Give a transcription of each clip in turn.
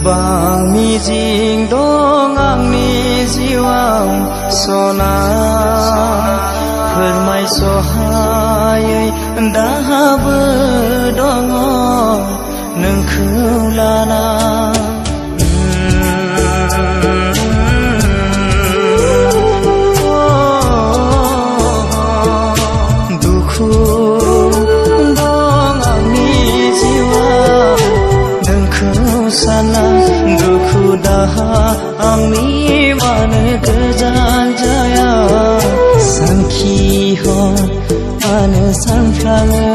गोबां मिजिं दं आंनि जिउआव सना फोरमायसहायै दाहाबो दङ नोंखौ लाना दुखु दं आंनि जिउआव नोंखौ साना दुखु दाहा आंनि मानो गोजान जाया सानखिहर मानो सानफ्राङो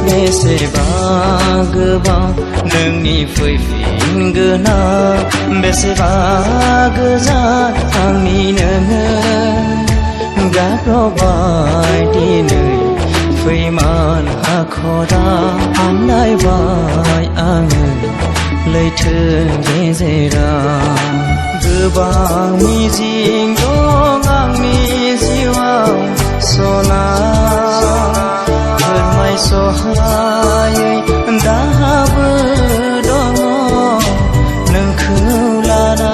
बेसेबा गोबां नोंनि फैफिनगोना बेसेबा गोजान आंनि नोङो गाब्रबाय दिनै फैमान हाखरा आन्दायबाय आङो लैथो गेजेराव गोबां मिजिं दं आंनि जिउआव सना फोरमायसहायै दाहाबो दङ नोंखौ लाना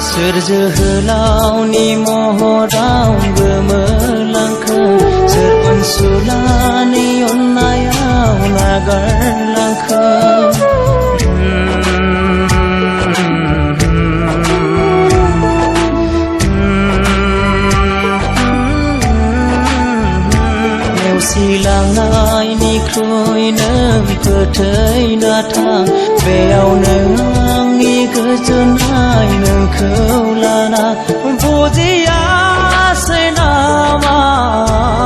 सोर जोहोलावनि महराव गोमोरलांखो सोर अनसुलानि अननायाव नागारलांखो नेवसिलांनायनिख्रुइ नों फोथैना थां बेयावनो आंनि गोजोननाय नोंखौ लाना बुजियासै नामा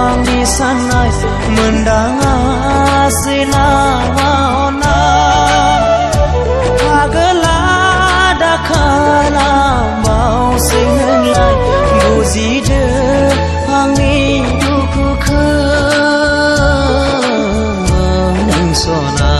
आंनि साननाय मोनदाङासै नामा अननाय आगोला दाखालामावसै नोंलाय बुजिदो आंनि दुखुखौ नों सना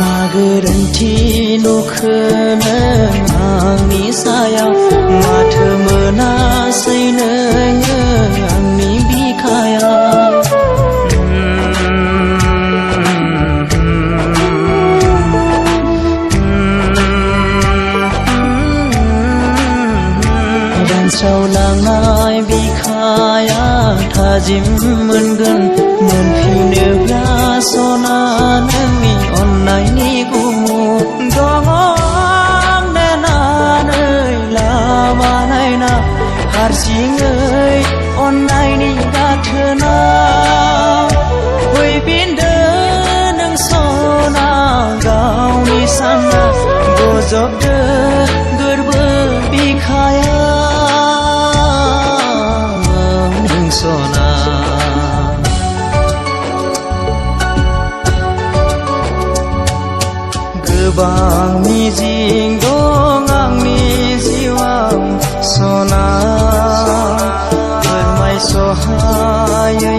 मा गोरोन्थि नुखो नों आंनि सायाव माथो मोनासै नोङो आंनि बिखायाव रानस्रावलांनाय बिखाया थाजिम मोनगोन मोनफिनोब्ला सना नोंनि अननायनि गुमुर दङ नेनानै लामा नायना हारसिङै अननायनि गाथोना फैफिनदो नों सना गावनि सानना बजबदो गोरबो बिखायाव नों सना गोबां मिजिं दं आंनि जिउआव सना फोरमायसहायै